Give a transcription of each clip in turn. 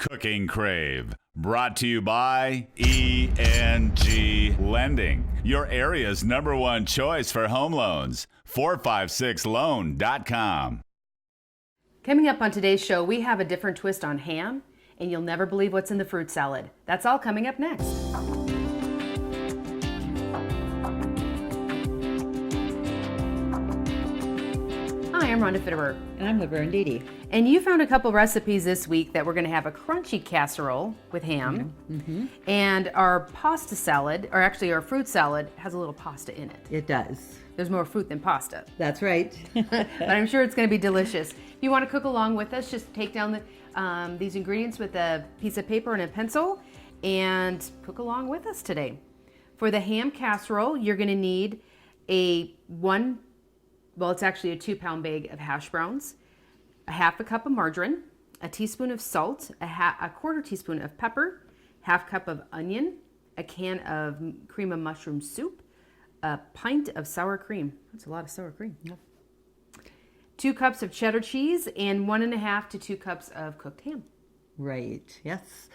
Cooking Crave, brought to you by ENG Lending, your area's #1 choice for home loans. 456loan.com. Coming up on today's show, we have a different twist on ham, and you'll never believe what's in the fruit salad. That's all coming up next. Hi, I'm Rhonda Fitterer. And I'm Laverne. And you found a couple recipes this week that we're going to have a crunchy casserole with ham. And our pasta salad, or actually our fruit salad, has a little pasta in it. It does. There's more fruit than pasta. That's right. But I'm sure it's going to be delicious. If you want to cook along with us, just take down these ingredients with a piece of paper and a pencil and cook along with us today. For the ham casserole, you're going to need it's actually a 2-pound bag of hash browns, a half a cup of margarine, a teaspoon of salt, a quarter teaspoon of pepper, half cup of onion, a can of cream of mushroom soup, a pint of sour cream. That's a lot of sour cream. Yep. 2 cups of cheddar cheese and 1.5 to 2 cups of cooked ham. Right. Yes.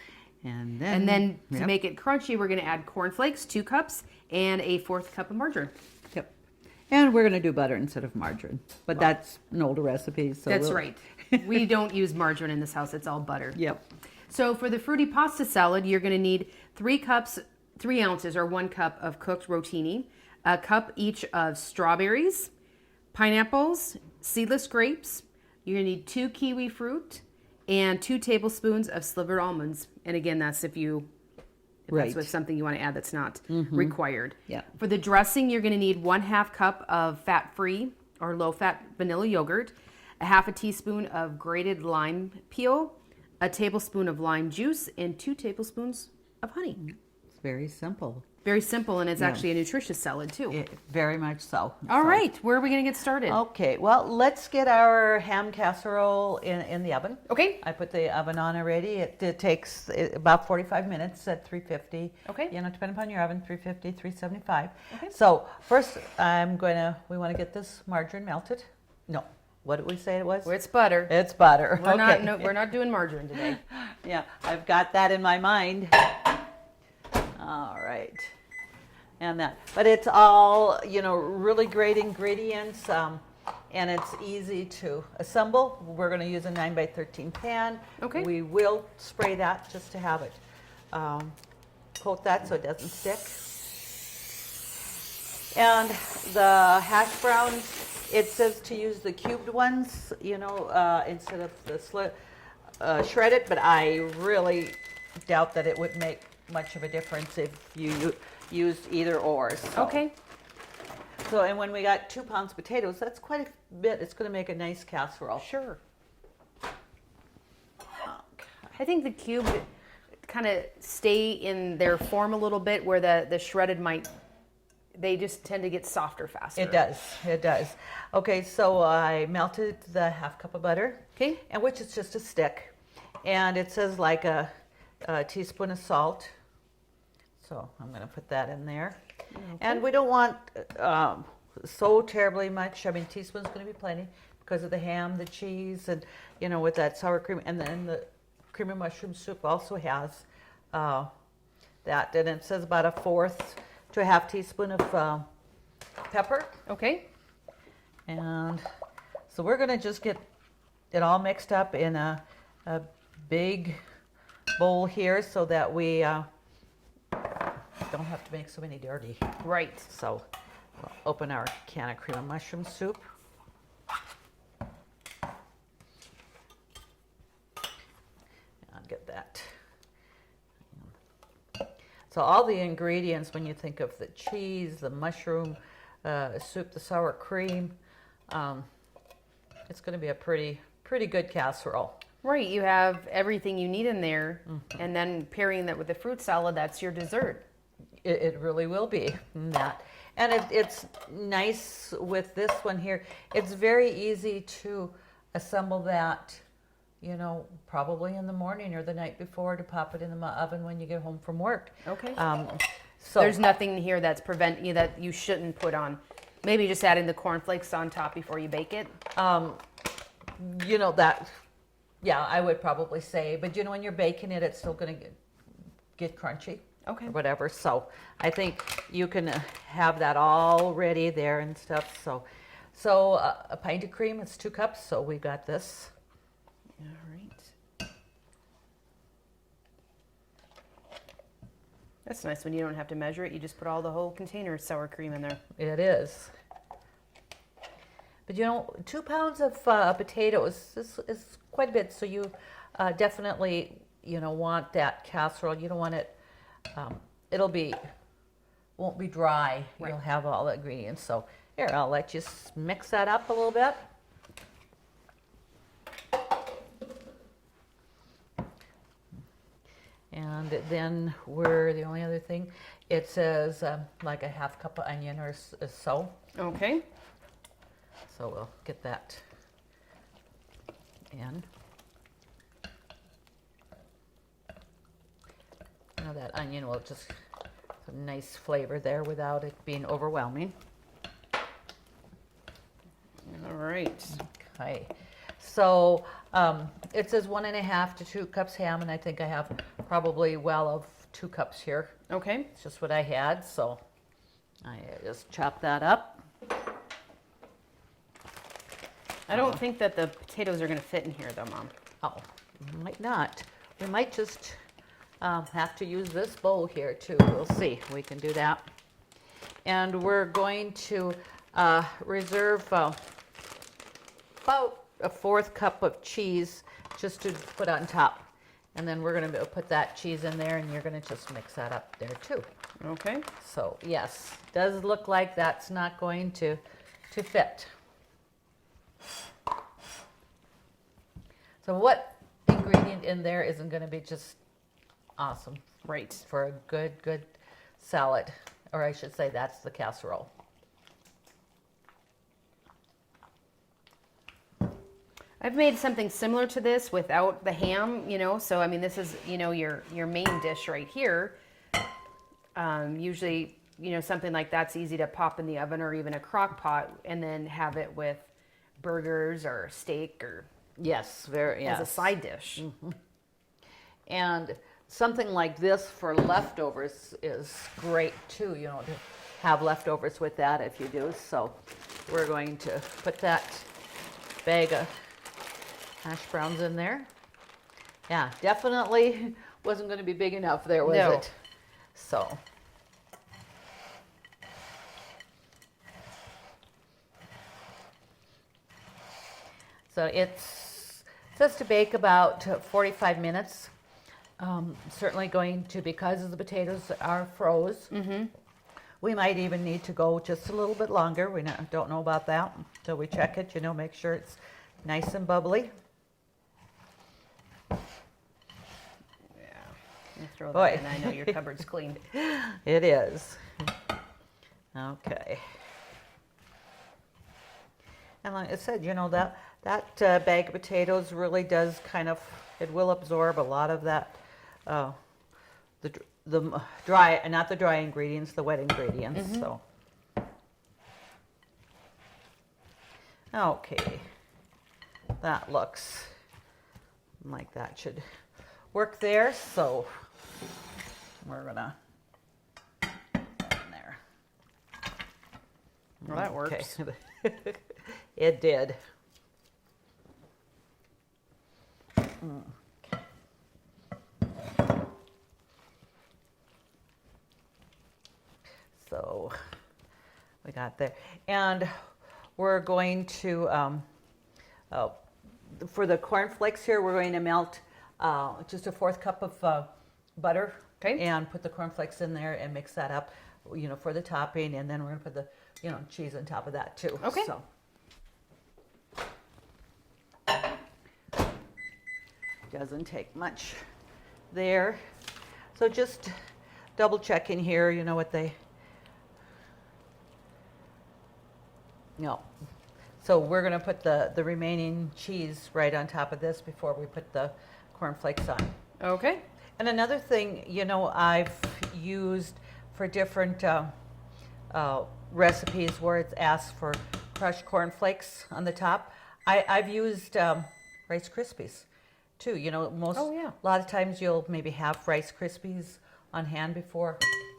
And then to make it crunchy, we're going to add cornflakes, 2 cups, and a 1/4 cup of margarine. Yep. And we're going to do butter instead of margarine. But that's an older recipe. So that's right. We don't use margarine in this house. It's all butter. Yep. So for the fruity pasta salad, you're going to need 3 ounces or 1 cup of cooked rotini, a cup each of strawberries, pineapples, seedless grapes. You're going to need 2 kiwi fruit and 2 tablespoons of slivered almonds. And again, that's if that's with something you want to add that's not required. Yeah. For the dressing, you're going to need 1/2 cup of fat-free or low-fat vanilla yogurt, a half a teaspoon of grated lime peel, a tablespoon of lime juice, and 2 tablespoons of honey. It's very simple. Very simple, and it's actually a nutritious salad too. Very much so. All right, where are we going to get started? Okay, well, let's get our ham casserole in the oven. Okay. I put the oven on already. It takes about 45 minutes at 350. Okay. Depending upon your oven, 350, 375. Okay. So first, we want to get this margarine melted. No, what did we say it was? Well, it's butter. It's butter. We're not doing margarine today. Yeah, I've got that in my mind. All right. But it's all, really great ingredients, and it's easy to assemble. We're going to use a 9x13 pan. Okay. We will spray that just to have it coat that so it doesn't stick. And the hash browns, it says to use the cubed ones, instead of the shredded, but I really doubt that it would make much of a difference if you used either or. So. Okay. So, and when we got 2 pounds of potatoes, that's quite a bit. It's going to make a nice casserole. Sure. I think the cube kind of stay in their form a little bit, where the shredded they just tend to get softer faster. It does. Okay, so I melted the 1/2 cup of butter. Okay. And which is just a stick. And it says like a teaspoon of salt. So I'm going to put that in there. Okay. And we don't want so terribly much. I mean, teaspoon's going to be plenty because of the ham, the cheese, and, with that sour cream. And then the cream of mushroom soup also has that. And it says about 1/4 to 1/2 teaspoon of pepper. Okay. And so we're going to just get it all mixed up in a big bowl here so that we don't have to make so many dirty. Right. So we'll open our can of cream of mushroom soup. And get that. So all the ingredients, when you think of the cheese, the mushroom soup, the sour cream, it's going to be a pretty good casserole. Right, you have everything you need in there, and then pairing that with the fruit salad, that's your dessert. It really will be that. And it's nice with this one here. It's very easy to assemble that, probably in the morning or the night before, to pop it in the oven when you get home from work. Okay. So there's nothing here that's preventing you that you shouldn't put on. Maybe just adding the cornflakes on top before you bake it. That Yeah, I would probably say, but you know, when you're baking it, it's still going to get crunchy. Okay. Or whatever. So I think you can have that all ready there and stuff. So a pint of cream, it's 2 cups. So we got this. All right. That's nice when you don't have to measure it. You just put all the whole container of sour cream in there. It is. But you know, 2 pounds of potatoes is quite a bit. So you definitely, you know, want that casserole. You don't want it, won't be dry. Right. You'll have all the ingredients. So here, I'll let you mix that up a little bit. And then the only other thing, it says like a 1/2 cup of onion or so. Okay. So we'll get that in. Now that onion will just have a nice flavor there without it being overwhelming. All right. Okay. So it says 1.5 to 2 cups ham, and I think I have probably well of 2 cups here. Okay. It's just what I had, so I just chop that up. I don't think that the potatoes are going to fit in here, though, Mom. Oh, might not. We might just have to use this bowl here too. We'll see. We can do that. And we're going to reserve about a 1/4 cup of cheese just to put on top. And then we're going to put that cheese in there, and you're going to just mix that up there too. Okay. So yes, does look like that's not going to fit. So what ingredient in there isn't going to be just awesome Right. for a good salad, or I should say that's the casserole. I've made something similar to this without the ham, you know, so I mean, this is, you know, your main dish right here. Usually, you know, something like that's easy to pop in the oven or even a crock pot and then have it with burgers or steak or Yes, very yes. as a side dish. And something like this for leftovers is great too, you know, to have leftovers with that if you do. So we're going to put that bag of hash browns in there. Yeah, definitely wasn't going to be big enough there, was No. it? So. So it says to bake about 45 minutes. Certainly going to, because the potatoes are froze. Mm-hmm. We might even need to go just a little bit longer. We don't know about that until we check it, you know, make sure it's nice and bubbly. Yeah. You throw Boy. that in. I know your cupboard's clean. It is. Okay. And like I said, you know, that bag of potatoes really does kind of, it will absorb a lot of that, the dry, not the dry ingredients, the wet ingredients. Mm-hmm. So. Okay. That looks like that should work there. So we're gonna put that in there. Well, that works. Okay. It did. So we got there, and we're going to for the cornflakes here, we're going to melt just a 1/4 cup of butter. Okay. And put the cornflakes in there and mix that up, you know, for the topping, and then we're gonna put the, you know, cheese on top of that too. Okay. So. Doesn't take much there. So just double checking here, you know what they, no. So we're gonna put the remaining cheese right on top of this before we put the cornflakes on. Okay. And another thing, you know, I've used for different recipes where it's asked for crushed cornflakes on the top, I've used Rice Krispies. too. You know, Oh, yeah. a lot of times you'll maybe have Rice Krispies on hand before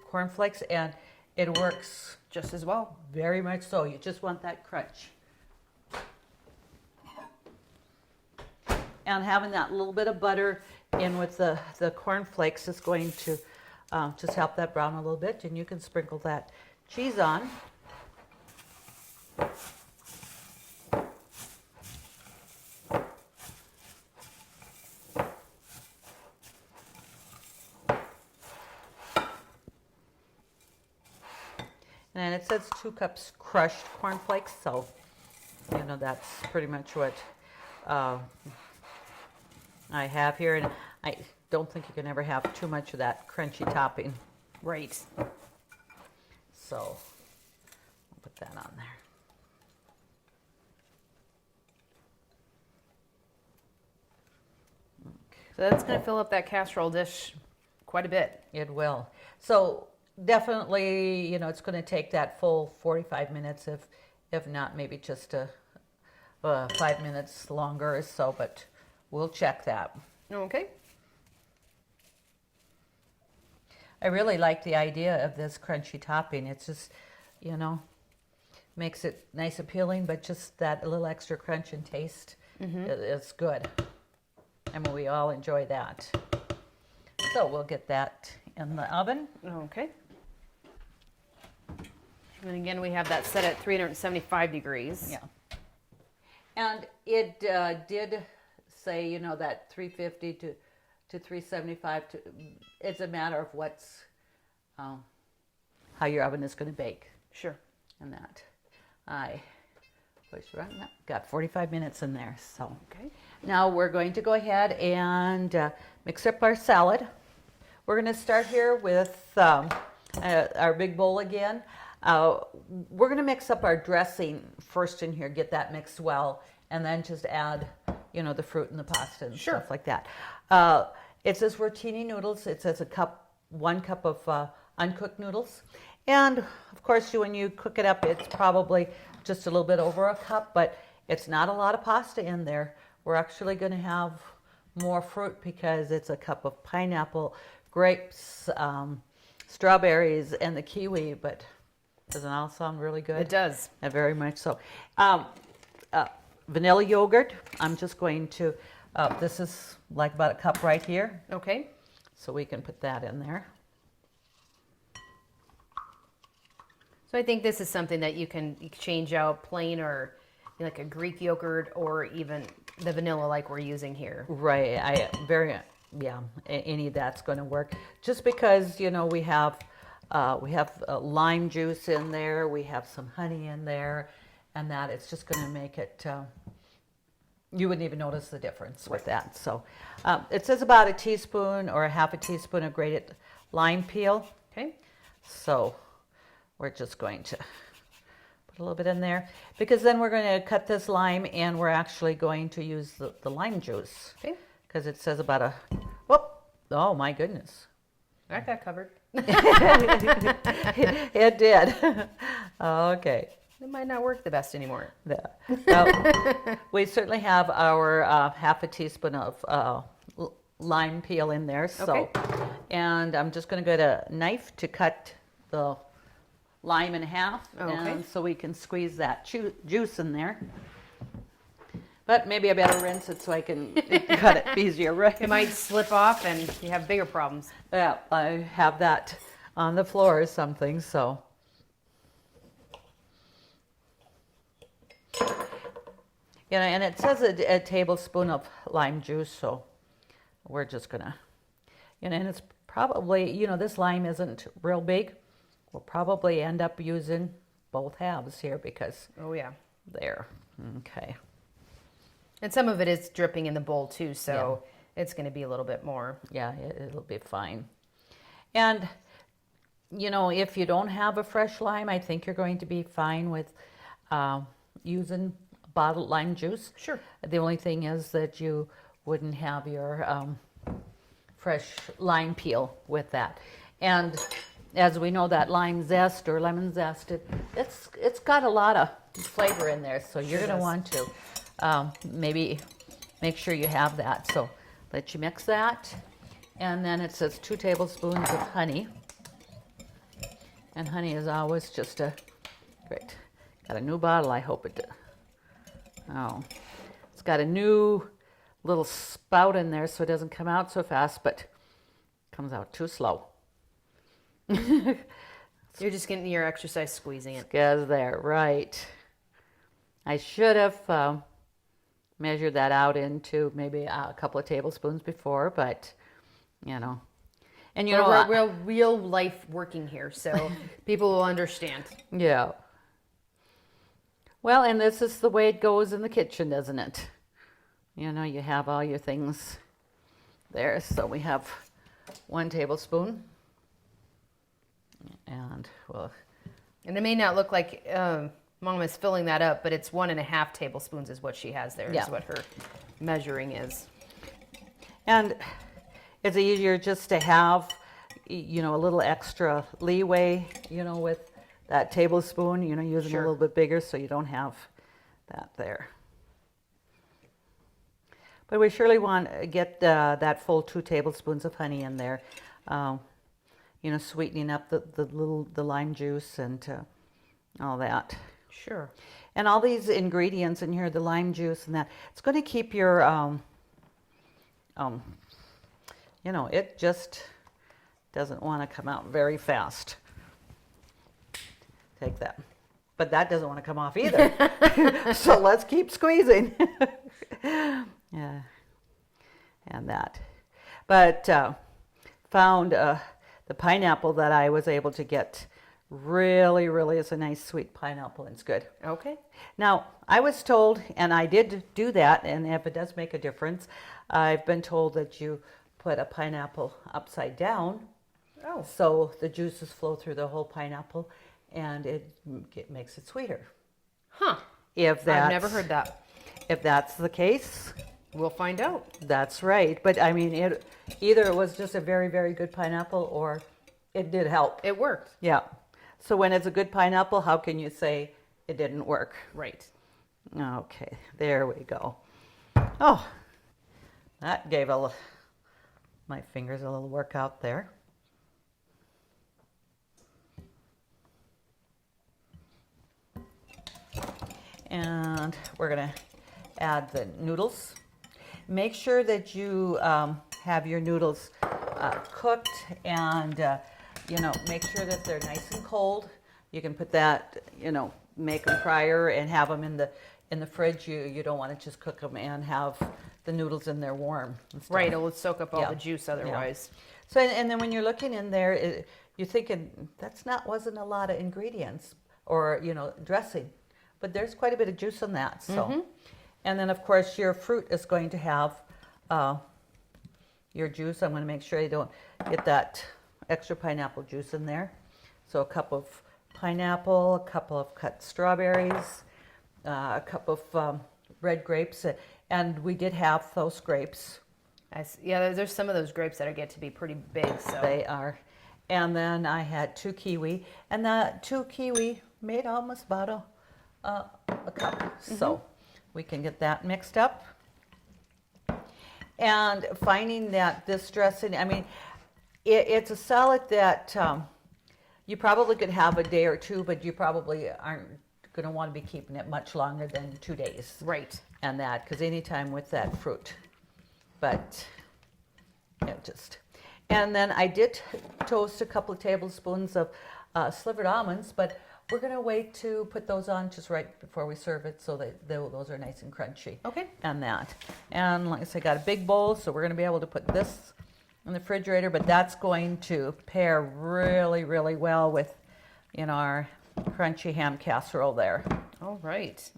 cornflakes, and it works Just as well. very much so. You just want that crunch. And having that little bit of butter in with the cornflakes is going to just help that brown a little bit, and you can sprinkle that cheese on. And it says 2 cups crushed cornflakes, so you know that's pretty much what I have here. And I don't think you can ever have too much of that crunchy topping. Right. So I'll put that on there. So that's going to fill up that casserole dish quite a bit. It will. So definitely, you know, it's going to take that full 45 minutes, if not maybe just 5 minutes longer or so, but we'll check that. Okay. I really like the idea of this crunchy topping. It's just, you know, makes it nice appealing, but just that a little extra crunch and taste is good. I mean, we all enjoy that. So we'll get that in the oven. Okay. And again, we have that set at 375 degrees. Yeah. And it did say, you know, that 350 to 375. It's a matter of what's how your oven is going to bake. Sure. And that got 45 minutes in there. So Okay. now we're going to go ahead and mix up our salad. We're going to start here with our big bowl again. We're going to mix up our dressing first in here, get that mixed well, and then just add, you know, the fruit and the pasta and Sure. stuff like that. It says rotini noodles. It says 1 cup of uncooked noodles. And of course, when you cook it up, it's probably just a little bit over a cup, but it's not a lot of pasta in there. We're actually going to have more fruit because it's a cup of pineapple, grapes, strawberries, and the kiwi, but doesn't all sound really good? It does. Very much so. Vanilla yogurt, I'm just going to, this is like about a cup right here, Okay. so we can put that in there. So I think this is something that you can change out plain or like a Greek yogurt or even the vanilla like we're using here. Right, any of that's going to work. Just because, you know, we have lime juice in there, we have some honey in there, and that it's just going to make it, you wouldn't even notice the difference with that. So it says about a teaspoon or a half a teaspoon of grated lime peel. Okay. So we're just going to put a little bit in there because then we're going to cut this lime and we're actually going to use the lime juice. Okay. Because it says about a, whoop, oh my goodness. I got covered. It did. Okay. It might not work the best anymore. Yeah. Well, we certainly have our half a teaspoon of lime peel in there. So, Okay. and I'm just going to get a knife to cut the lime in half, Okay. and so we can squeeze that juice in there. But maybe I better rinse it so I can cut it easier, right? It might slip off and you have bigger problems. Yeah, I have that on the floor or something, so. You know, and it says a tablespoon of lime juice, so we're just gonna, you know, and it's probably, you know, this lime isn't real big. We'll probably end up using both halves here because Oh yeah. there, okay. And some of it is dripping in the bowl too, so it's going to be a little bit more. Yeah, it'll be fine. And, you know, if you don't have a fresh lime, I think you're going to be fine with using bottled lime juice. Sure. The only thing is that you wouldn't have your fresh lime peel with that. And as we know, that lime zest or lemon zest, it's got a lot of flavor in there, so you're going to want to maybe make sure you have that. So let you mix that. And then it says 2 tablespoons of honey. And honey is always just a great. Got a new bottle, I hope it did. Oh, it's got a new little spout in there so it doesn't come out so fast, but comes out too slow. You're just getting your exercise squeezing it. Because there, right. I should have measured that out into maybe a couple of tablespoons before, but you know. And you know what? We're real life working here, so people will understand. Yeah. Well, and this is the way it goes in the kitchen, doesn't it? You know, you have all your things there. So we have 1 tablespoon. And, well. And it may not look like Mom is filling that up, but it's 1.5 tablespoons is what she has there, Yeah. is what her measuring is. And it's easier just to have, you know, a little extra leeway, you know, with that tablespoon, you know, using Sure. a little bit bigger so you don't have that there. But we surely want to get that full 2 tablespoons of honey in there, you know, sweetening up the lime juice and all that. Sure. And all these ingredients in here, the lime juice and that, it's going to keep your, you know, it just doesn't want to come out very fast. Take that. But that doesn't want to come off either. So let's keep squeezing. Yeah. And that. But found the pineapple that I was able to get really is a nice sweet pineapple and it's good. Okay. Now, I was told, and I did do that, and if it does make a difference, I've been told that you put a pineapple upside down. Oh. So the juices flow through the whole pineapple and it makes it sweeter. Huh. If that's, I've never heard that. If that's the case, We'll find out. that's right. But I mean, either it was just a very good pineapple or it did help. It worked. Yeah. So when it's a good pineapple, how can you say it didn't work? Right. Okay, there we go. Oh, that gave my fingers a little workout there. And we're gonna add the noodles. Make sure that you have your noodles cooked and you know, make sure that they're nice and cold. You can put that, you know, make them prior and have them in the fridge. You don't want to just cook them and have the noodles in there warm and stuff. Right, it'll soak up all Yeah. the juice otherwise. So and then when you're looking in there, you're thinking wasn't a lot of ingredients or, you know, dressing, but there's quite a bit of juice in that. So, and then of course your fruit is going to have your juice. I'm going to make sure you don't get that extra pineapple juice in there. So a cup of pineapple, a couple of cut strawberries, a cup of red grapes, and we did have those grapes. Yeah, there's some of those grapes that get to be pretty big. So They are. And then I had 2 kiwi, and that 2 kiwi made almost about a cup. So we can get that mixed up. And finding that this dressing, I mean, it's a salad that you probably could have a day or two, but you probably aren't going to want to be keeping it much longer than 2 days. right. And that, because anytime with that fruit. But, yeah, just. And then I did toast a couple of tablespoons of slivered almonds, but we're going to wait to put those on just right before we serve it so that those are nice and crunchy. Okay. And that. And like I said, I got a big bowl, so we're going to be able to put this in the refrigerator, but that's going to pair really well with, you know, our crunchy ham casserole there. All right.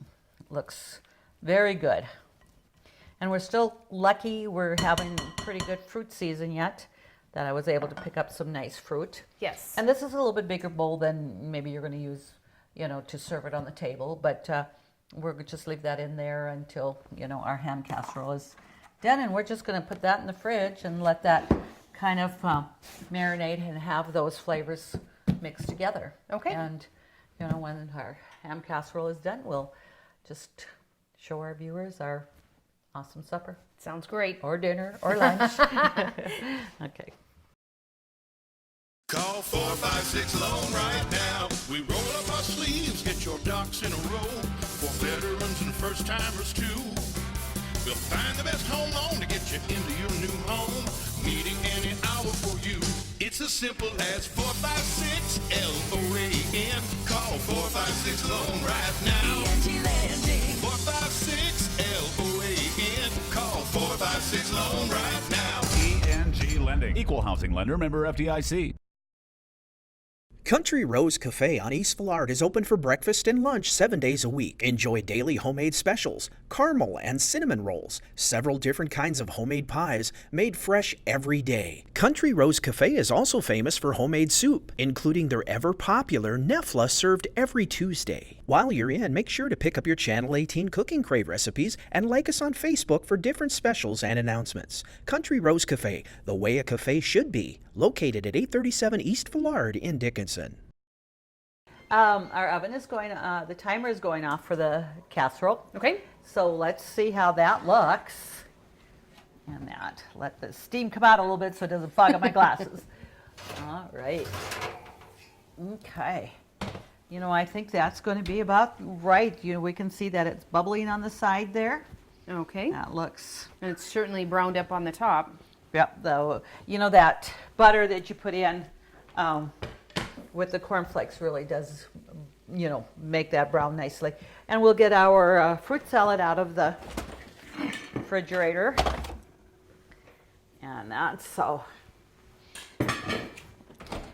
Looks very good. And we're still lucky we're having pretty good fruit season yet, that I was able to pick up some nice fruit. Yes. And this is a little bit bigger bowl than maybe you're going to use, you know, to serve it on the table, but we're going to just leave that in there until, you know, our ham casserole is done, and we're just going to put that in the fridge and let that kind of marinate and have those flavors mixed together. Okay. And, you know, when our ham casserole is done, we'll just show our viewers our awesome supper. Sounds great. Or dinner, or lunch. Okay. Call 456 Loan right now. We roll up our sleeves, get your ducks in a row. For veterans and first timers too. We'll find the best home loan to get you into your new home. Meeting any hour for you. It's as simple as 456 LOAN. Call 456 Loan right now. 456 LOAN. Call 456 Loan right now. ENG Lending. Equal housing lender, member FDIC. Country Rose Cafe on East Villard is open for breakfast and lunch 7 days a week. Enjoy daily homemade specials, caramel and cinnamon rolls, several different kinds of homemade pies made fresh every day. Country Rose Cafe is also famous for homemade soup, including their ever-popular Nefla served every Tuesday. While you're in, make sure to pick up your Channel 18 Cooking Crave recipes and like us on Facebook for different specials and announcements. Country Rose Cafe, the way a cafe should be, located at 837 East Villard in Dickinson. Our oven is going, the timer is going off for the casserole. Okay. So let's see how that looks. And that, let the steam come out a little bit so it doesn't fog up my glasses. All right. Okay. You know, I think that's going to be about right. You know, we can see that it's bubbling on the side there. Okay. That looks. And it's certainly browned up on the top. Yep. Though, you know, that butter that you put in with the cornflakes really does, you know, make that brown nicely. And we'll get our fruit salad out of the refrigerator. And that's so.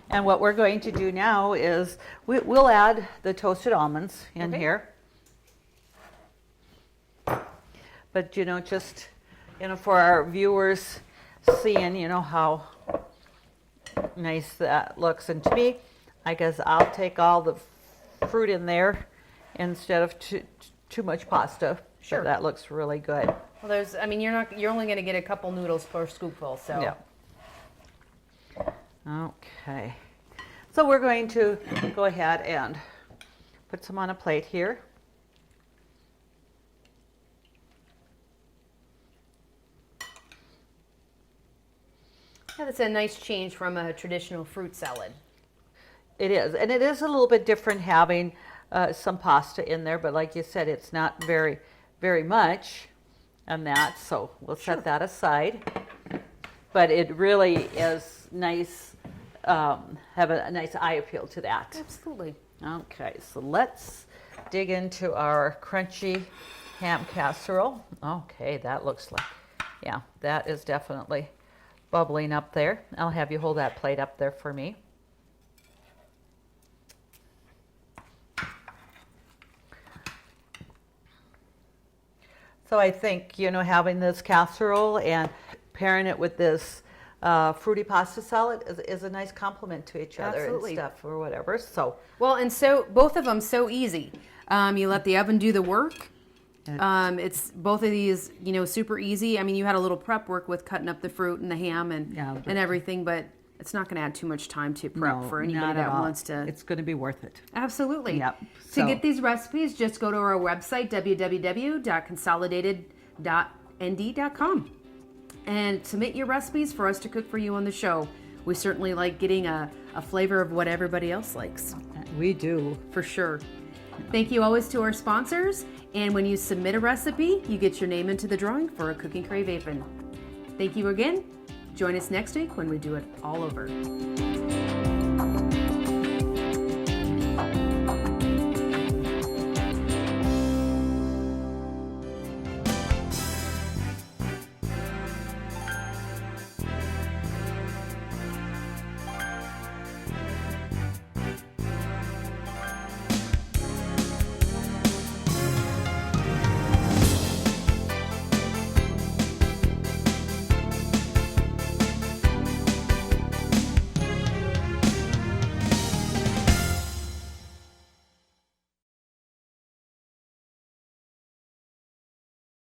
And what we're going to do now is we'll add the toasted almonds in here. But, you know, just, you know, for our viewers seeing, you know, how nice that looks. And to me, I guess I'll take all the fruit in there instead of too much pasta. Sure. So that looks really good. Well, there's, I mean, you're only going to get a couple noodles per scoopful, so. Yeah. Okay. So we're going to go ahead and put some on a plate here. Yeah, that's a nice change from a traditional fruit salad. It is, and it is a little bit different having some pasta in there, but like you said, it's not very, very much, and that, so we'll set that aside. But it really is nice, have a nice eye appeal to that. Absolutely. Okay, so let's dig into our crunchy ham casserole. Okay, that looks like, yeah, that is definitely bubbling up there. I'll have you hold that plate up there for me. So I think, you know, having this casserole and pairing it with this fruity pasta salad is a nice complement to each other. Absolutely. And stuff or whatever. So Well, and so both of them so easy. You let the oven do the work. It's both of these, you know, super easy. I mean, you had a little prep work with cutting up the fruit and the ham and everything, but it's not going to add too much time to prep for anybody that wants to. It's going to be worth it. Absolutely. Yep. To get these recipes, just go to our website, www.consolidated.nd.com, and submit your recipes for us to cook for you on the show. We certainly like getting a flavor of what everybody else likes. We do. For sure. Thank you always to our sponsors. And when you submit a recipe, you get your name into the drawing for a Cooking Crave apron. Thank you again. Join us next week when we do it all over.